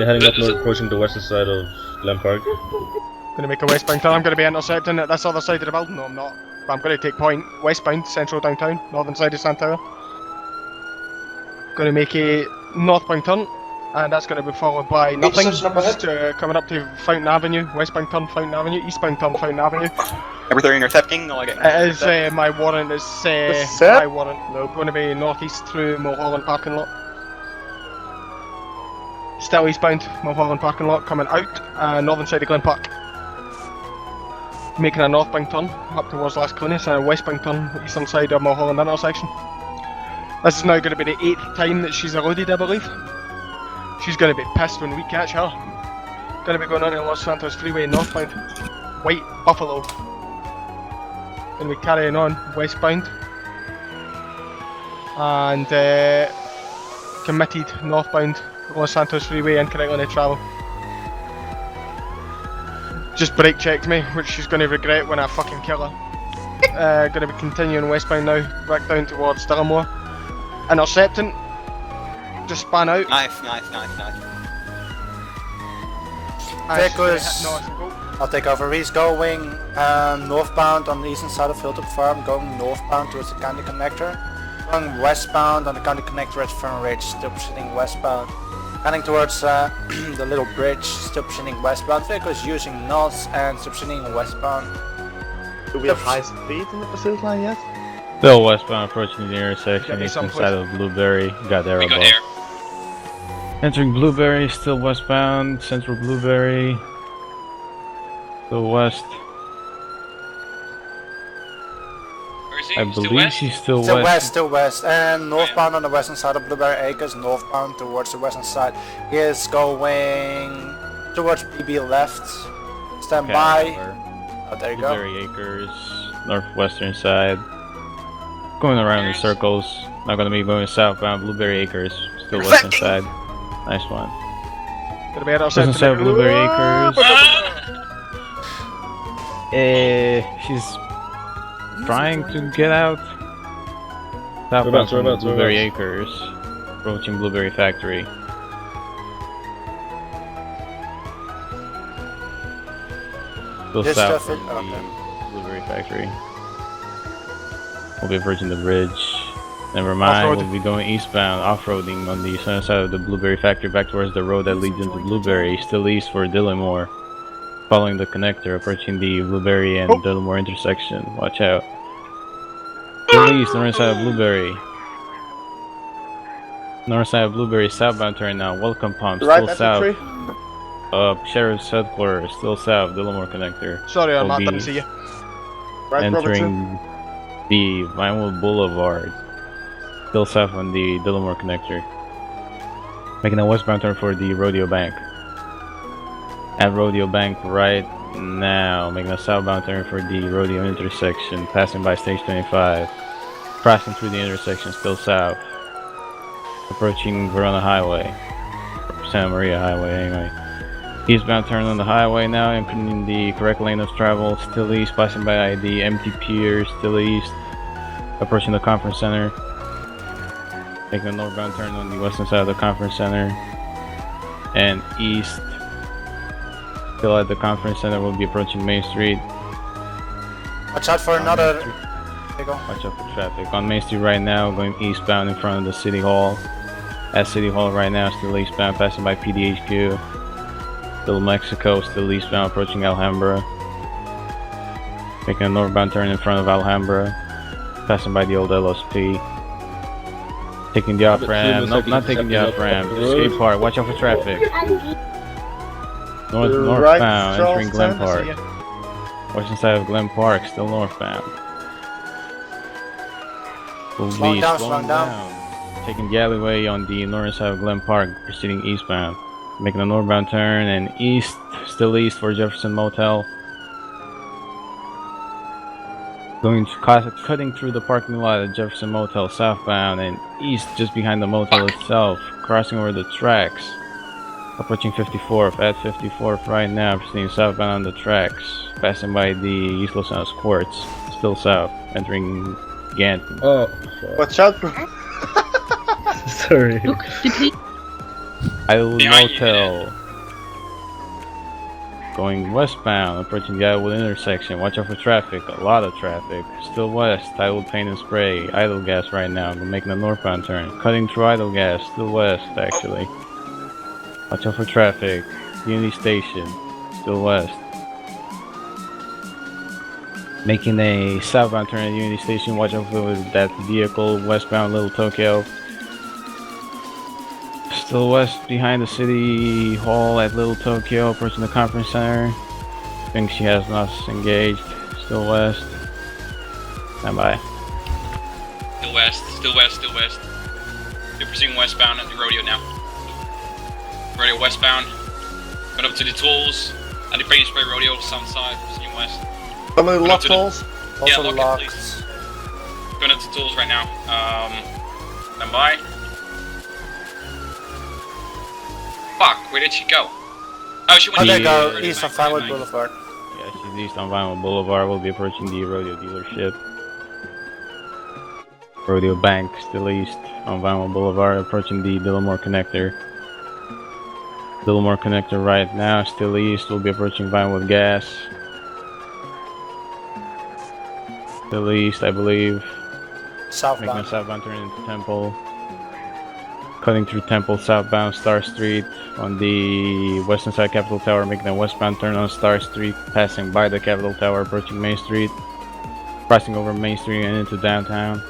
be heading up north, approaching the western side of Glen Park. Gonna make a westbound turn. I'm gonna be intercepting at this other side of the building. No, I'm not. But I'm gonna take point westbound, central downtown, northern side of Santos. Gonna make a northbound turn, and that's gonna be followed by nothing. Just coming up to Fountain Avenue, westbound turn, Fountain Avenue, eastbound turn, Fountain Avenue. Everything intercepting? No, I get It is my warrant is my warrant. No, going to be northeast through Mulholland parking lot. Still eastbound, Mulholland parking lot, coming out, northern side of Glen Park. Making a northbound turn up towards Las Colinas and a westbound turn eastern side of Mulholland intersection. This is now going to be the 8th time that she's eluded, I believe. She's going to be pissed when we catch her. Going to be going on to Los Santos Freeway northbound. White Buffalo. Going to be carrying on westbound. And committed northbound Los Santos Freeway incorrect on the travel. Just brake checked me, which she's going to regret when I fucking kill her. Going to be continuing westbound now, back down towards Dillamore. Intercepting. Just span out. Nice. Vehicles, I'll take over. He's going northbound on the eastern side of Hilltop Farm, going northbound towards the county connector. Going westbound on the county connector at Fern Ridge, still proceeding westbound. Heading towards the little bridge, still proceeding westbound. Vehicles using north and still proceeding westbound. Do we have high speed in the Pacific line yet? Still westbound, approaching the intersection, eastern side of Blueberry. Got there above. Entering Blueberry, still westbound, central Blueberry. Still west. Where is he? I believe she's still west. Still west, and northbound on the western side of Blueberry Acres, northbound towards the western side. He is going towards BB left. Stand by. Oh, there you go. Blueberry Acres, northwestern side. Going around in circles. Not gonna be going southbound. Blueberry Acres, still western side. Nice one. Gonna be Western side of Blueberry Acres. She's trying to get out. Southbound from Blueberry Acres, approaching Blueberry Factory. Still south from the Blueberry Factory. We'll be approaching the bridge. Never mind, we'll be going eastbound, off-roading on the southern side of the Blueberry Factory back towards the road that leads into Blueberry, still east for Dillamore. Following the connector, approaching the Blueberry and Dillamore intersection. Watch out. Still east, north side of Blueberry. North side of Blueberry, southbound turn now. Welcome pump, still south. Sheriff's headquarters, still south, Dillamore connector. Sorry, I'm not didn't see you. Entering the Vinewood Boulevard. Still south on the Dillamore connector. Making a westbound turn for the Rodeo Bank. At Rodeo Bank right now. Making a southbound turn for the Rodeo intersection. Passing by stage 25. Crossing through the intersection still south. Approaching Verona Highway. Santa Maria Highway anyway. Eastbound turn on the highway now. Entering the correct lane of travel. Still east. Passing by the empty pier. Still east. Approaching the conference center. Making a northbound turn on the western side of the conference center. And east. Still at the conference center, we'll be approaching Main Street. Watch out for another. There you go. Watch out for traffic. On Main Street right now, going eastbound in front of the City Hall. At City Hall right now, still eastbound, passing by PDHQ. Still Mexico, still eastbound, approaching Alhambra. Making a northbound turn in front of Alhambra. Passing by the old LSP. Taking the off-ramp. Nope, not taking the off-ramp. Skate park. Watch out for traffic. Northbound, entering Glen Park. Western side of Glen Park, still northbound. Will be slowing down. Taking the alleyway on the northern side of Glen Park, proceeding eastbound. Making a northbound turn and east, still east for Jefferson Motel. Cutting through the parking lot at Jefferson Motel southbound and east just behind the motel itself. Crossing over the tracks. Approaching 54th at 54th right now, proceeding southbound on the tracks. Passing by the East Los Angeles Courts, still south, entering Ganton. Oh, watch out, bro. Sorry. I Idlewood Behind you, Motel. Going westbound, approaching the Idlewood intersection. Watch out for traffic, a lot of traffic. Still west, Idlewood Paint and Spray. Idle gas right now, we're making a northbound turn. Cutting through Idle gas, still west actually. Watch out for traffic. Unity Station, still west. Making a southbound turn at Unity Station. Watch out for that vehicle, westbound Little Tokyo. Still west behind the city hall at Little Tokyo, approaching the conference center. Think she has us engaged. Still west. Stand by. Still west, still west, still west. They're pursuing westbound at the rodeo now. Rodeo westbound. Going up to the tools. At the paint spray rodeo, south side, pursuing west. Some of the Going up lock to the- tools. Yeah, Also lock it, locked. please. Going up to tools right now. Stand by. Fuck, where did she go? Oh, she went Oh, there you Yeah. go, Rodeo east of Bank, Vinewood nice. Boulevard. Yeah, she's east on Vinewood Boulevard. We'll be approaching the rodeo dealership. Rodeo Bank, still east on Vinewood Boulevard, approaching the Dillamore connector. Dillamore connector right now, still east. We'll be approaching Vinewood Gas. Still east, I believe. Making a Southbound. southbound turn into Temple. Cutting through Temple southbound Star Street on the western side Capitol Tower, making a westbound turn on Star Street, passing by the Capitol Tower, approaching Main Street, crossing over Main Street and into downtown.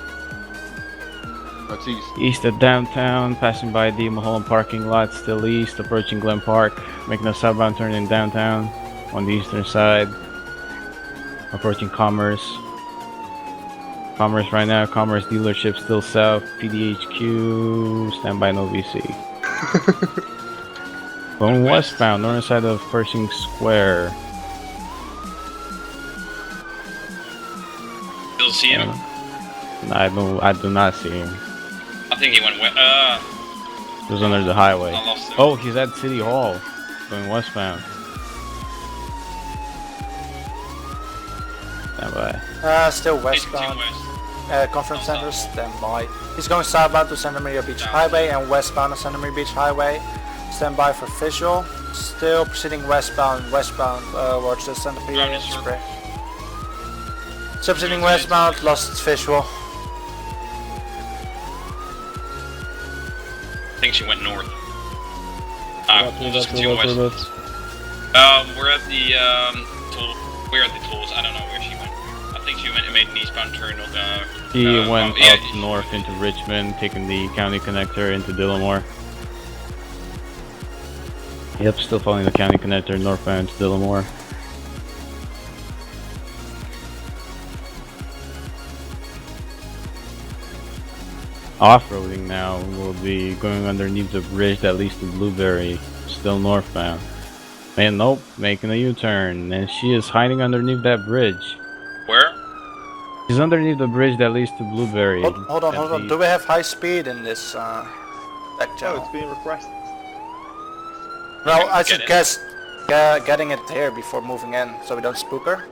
That's east. East of downtown, passing by the Mulholland parking lot, still east, approaching Glen Park, making a southbound turn in downtown on the eastern side, approaching Commerce. Commerce right now, Commerce dealership still south, PDHQ, standby no VC. Going westbound, northern side of Pershing Square. Still see him? I do not see him. I think he went west. He was under the highway. I lost him. Oh, he's at City Hall, going westbound. Standby. Still He's continuing westbound. west. Conference center, stand by. He's going southbound to Santa Maria Beach Highway and westbound to Santa Maria Beach Highway. Stand by for visual. Still proceeding westbound, watch the Santa Maria Round is short. spray. Still proceeding westbound, lost visual. I think she went north. We'll just continue west. We're at the tool. We're at the tools. I don't know where she went. I think she went and made an eastbound turn. He went yeah, up north into Richmond, taking the county connector into Dillamore. Yep, still following the county connector northbound to Dillamore. Off-roading now, we'll be going underneath the bridge that leads to Blueberry, still northbound. And nope, making a U-turn, and she is hiding underneath that bridge. Where? She's underneath the bridge that leads to Blueberry. Hold on. Do we have high speed in this back Oh, channel? it's being requested. No, I Get it. suggest getting it here before moving in, so we don't spook her.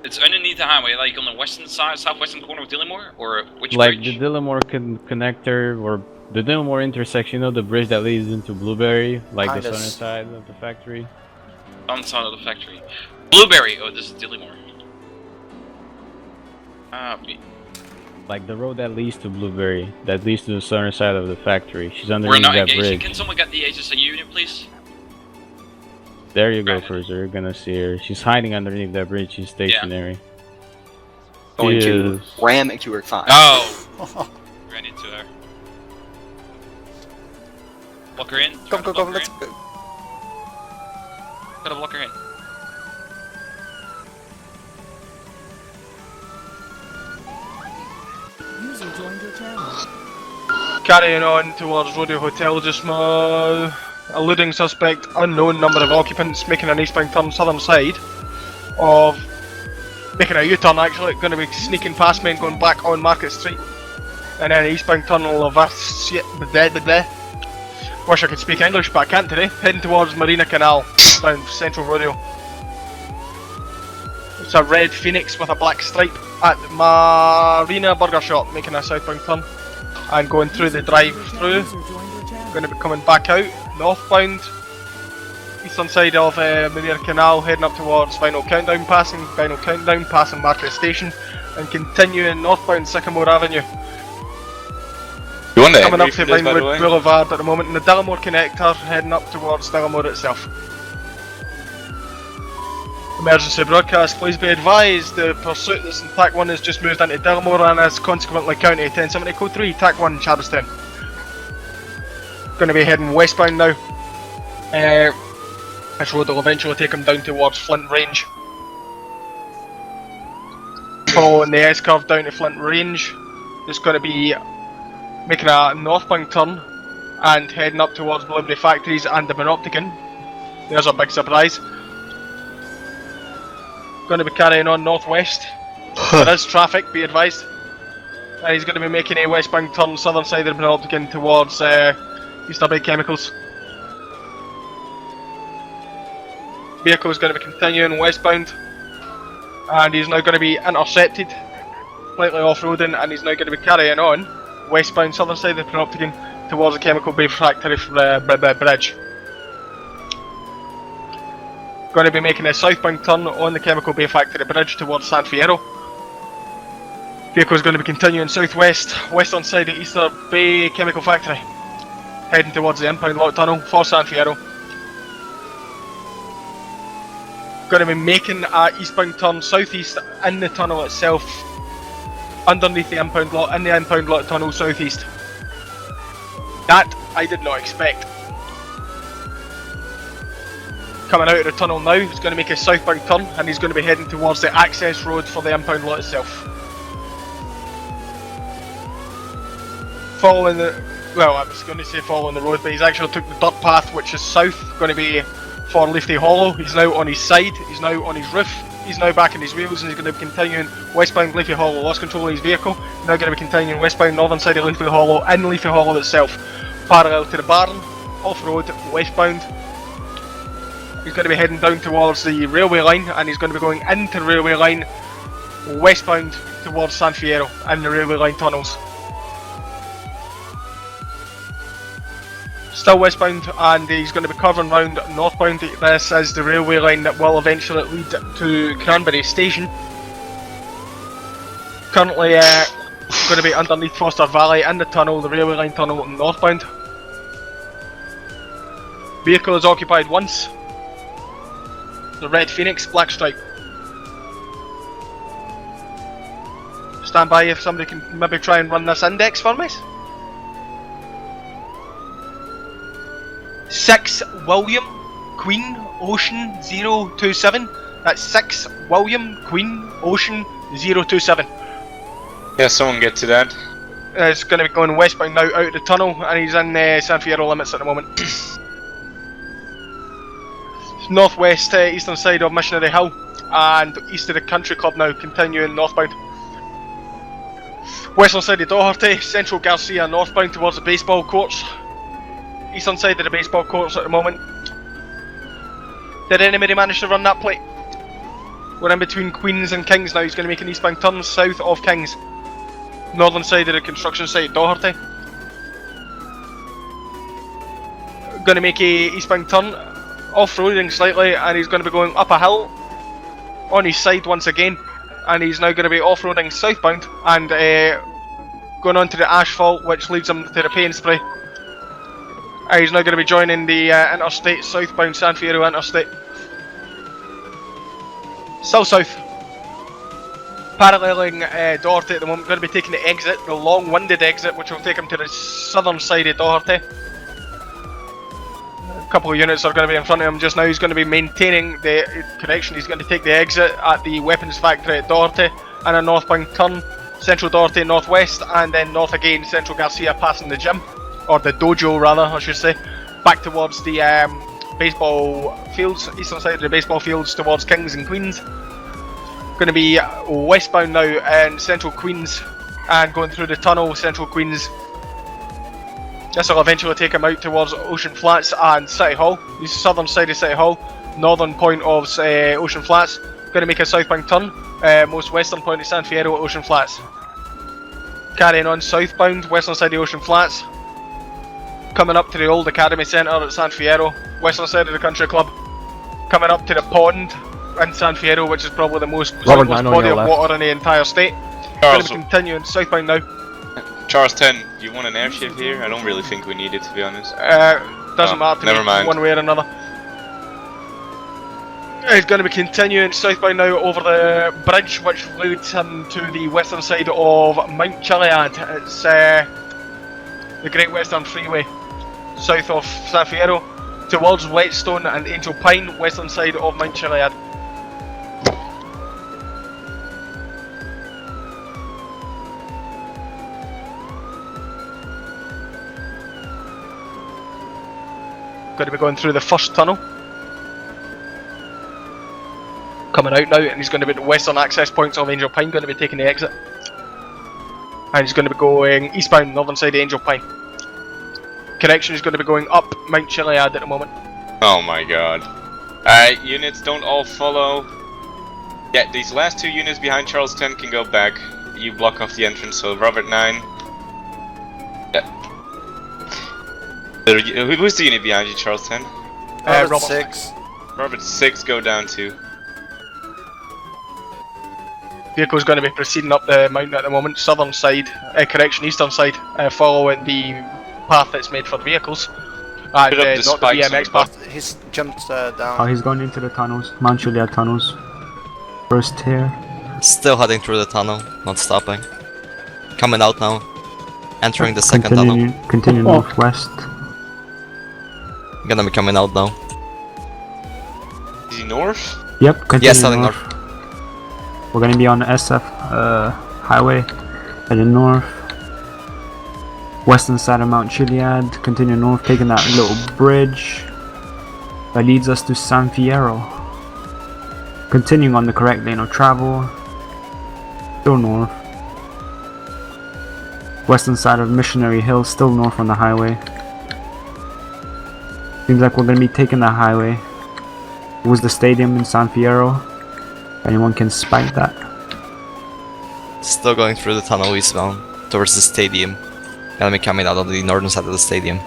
It's underneath the highway, like on the western side, southwestern corner of Dillamore, or which Like bridge? the Dillamore connector, or the Dillamore intersection, you know, the bridge that leads into Blueberry, like the Behind southern us. side of the factory. On the side of the factory. Blueberry. Oh, this is Dillamore. Like the road that leads to Blueberry, that leads to the southern side of the factory. She's We're underneath not that engaging. bridge. Can someone get the HSA unit, please? There you go, Right. Cruiser. You're gonna see her. She's hiding underneath that bridge. She's stationary. Going She to is- ram into her thigh. Oh! Ran into her. Lock her in. Try to Go, lock her let's in. go. Gotta lock her in. User joined your channel. Carrying on towards Rodeo Hotel just now. Eluding suspect, unknown number of occupants, making an eastbound turn southern side of... Making a U-turn actually, going to be sneaking past me and going back on Market Street. And then eastbound tunnel of Wish I could speak English, but I can't today. Heading towards Marina Canal, down Central Rodeo. It's a red Phoenix with a black stripe at Marina Burger Shop, making a southbound turn. And going through the drive-through. User joined your channel. Going to be coming back out. northbound, eastern side of Maria Canal, heading up towards Final Countdown, passing Market Station, and continuing northbound Sycamore Avenue. You want to Coming up to this, by the Vinewood way? Boulevard at the moment, and the Dillamore connector heading up towards Dillamore itself. Emergency broadcast, please be advised the pursuit that's in TAC 1 has just moved into Dillamore and is consequently County 1070 Code 3, TAC 1, Charlestown. Going to be heading westbound now. This road will eventually take him down towards Flint Range. Following the S-curve down to Flint Range, it's going to be making a northbound turn and heading up towards Delivery Factories and the Monopticon. There's a big surprise. Going to be carrying on northwest. There is traffic, be advised. And he's going to be making a westbound turn southern side of the Monopticon towards Easter Bay Chemicals. Vehicle is going to be continuing westbound, and he's now going to be intercepted, slightly off-roading, and he's now going to be carrying on westbound southern side of the Panopticon towards the Chemical Bay Factory bridge. Going to be making a southbound turn on the Chemical Bay Factory bridge towards San Fierro. Vehicle is going to be continuing southwest, western side of Easter Bay Chemical Factory, heading towards the impound lot tunnel for San Fierro. Going to be making a eastbound turn southeast in the tunnel itself, underneath the impound lot, in the impound lot tunnel southeast. That I did not expect. Coming out of the tunnel now, he's going to make a southbound turn and he's going to be heading towards the access road for the impound lot itself. Following the, well, I was going to say following the road, but he's actually took the dirt path which is south, going to be for Leafy Hollow. He's now on his side, he's now on his roof, he's now back in his wheels, and he's going to be continuing westbound Leafy Hollow. Lost control of his vehicle, now going to be continuing westbound northern side of Leafy Hollow, in Leafy Hollow itself, parallel to the barn, off-road, westbound. He's going to be heading down towards the railway line, and he's going to be going into the railway line, westbound towards San Fierro, in the railway line tunnels. Still westbound, and he's going to be curving round northbound. This is the railway line that will eventually lead to Cranberry Station. Currently going to be underneath Foster Valley in the tunnel, the railway line tunnel northbound. Vehicle is occupied once. The Red Phoenix, black stripe. Stand by if somebody can maybe try and run this index for me. 6 William Queen Ocean 027. That's 6 William Queen Ocean 027. Yeah, someone get to that. It's going to be going westbound now out of the tunnel, and he's in San Fierro limits at the moment. Northwest eastern side of Missionary Hill and east of the Country Club now, continuing northbound. Western side of Doherty, Central Garcia northbound towards the baseball courts. Eastern side of the baseball courts at the moment. Did anybody manage to run that plate? We're in between Queens and Kings now. He's going to make an eastbound turn south of Kings. Northern side of the construction site, Doherty. Going to make a eastbound turn, off-roading slightly, and he's going to be going up a hill on his side once again, and he's now going to be off-roading southbound and going onto the asphalt which leads him to the paint spray. He's now going to be joining the interstate, southbound San Fierro interstate. Still south. Paralleling Doherty at the moment, going to be taking the exit, the long-winded exit, which will take him to the southern side of Doherty. A couple of units are going to be in front of him just now. He's going to be maintaining the connection. He's going to take the exit at the weapons factory at Doherty and a northbound turn, Central Doherty northwest, and then north again, Central Garcia passing the gym, or the dojo rather, I should say, back towards the baseball fields, eastern side of the baseball fields towards Kings and Queens. Going to be westbound now in Central Queens and going through the tunnel, Central Queens. This will eventually take him out towards Ocean Flats and City Hall. This is southern side of City Hall, northern point of Ocean Flats. Going to make a southbound turn, most western point of San Fierro at Ocean Flats. Carrying on southbound, western side of Ocean Flats. coming up to the old Academy Centre at San Fierro, western side of the country club. Coming up to the pond in San Fierro, which is probably the most Robert, southwest 9 on body your of left. water in the entire state. Going Charles, to be continuing southbound now. Charles 10, you want an airship here? I don't really think we need it, to be honest. Doesn't matter to never me, mind. one way or another. He's going to be continuing southbound now over the bridge which leads him to the western side of Mount Chiliad. It's the Great Western Freeway, south of San Fierro, towards Whetstone and Angel Pine, western side of Mount Chiliad. Going to be going through the first tunnel. Coming out now, and he's going to be at the western access points of Angel Pine, going to be taking the exit. And he's going to be going eastbound, northern side of Angel Pine. Correction, he's going to be going up Mount Chiliad at the moment. Oh my god. Alright, units don't all follow. Yeah, these last 2 units behind Charles 10 can go back. You block off the entrance, so Robert 9. Yeah. Who's the unit behind you, Charles 10? Robert 6. Robert 6, go down to. Vehicle's going to be proceeding up the mountain at the moment, southern side, correction, eastern side, following the path that's made for vehicles. Put up the Not the spikes on BMX the path. He's jumped down. Oh, he's going into the tunnels. Mount Chiliad tunnels. First here. Still heading through the tunnel, not stopping. Coming out now. Entering the second tunnel. Continue northwest. Gonna be coming out now. Is he north? Yep, continue Yes, heading north. We're gonna be on the SF highway, heading north. Western side of Mount Chiliad, continue north, taking that little bridge that leads us to San Fierro. Continuing on the correct lane of travel, still north. Western side of Missionary Hill, still north on the highway. Seems like we're gonna be taking the highway. It was the stadium in San Fierro. If anyone can spike that. Still going through the tunnel eastbound, towards the stadium. Gonna be coming out on the northern side of the stadium.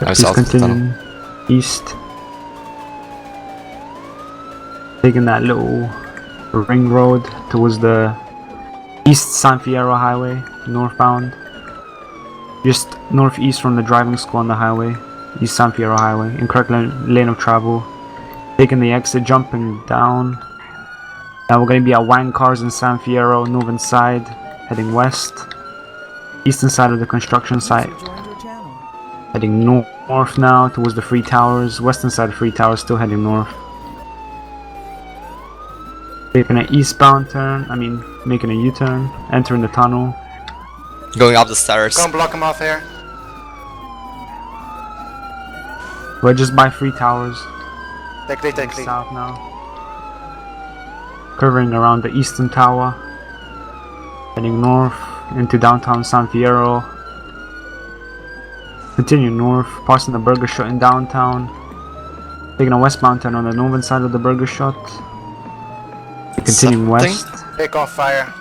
Now Please south of the tunnel. continue east. Taking that little ring road towards the East San Fierro highway, northbound. Just northeast from the driving school on the highway, East San Fierro highway, incorrect lane of travel. Taking the exit, jumping down. Now we're going to be at Wang Cars in San Fierro, northern side, heading west. Eastern side of the construction site. Heading north now towards the Free Towers. Western side of Free Towers, still heading north. Taking an eastbound turn, making a U-turn, entering the tunnel. Going up the stairs. Go and block him off here. We're just by Free Towers. Take lead, take lead. South now. Curving around the eastern tower. Heading north into downtown San Fierro. Continue north, passing the Burger Shot in downtown. Taking a westbound turn on the northern side of the Burger Shot. Continuing west. Take off fire.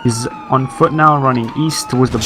He's on foot now, running east towards the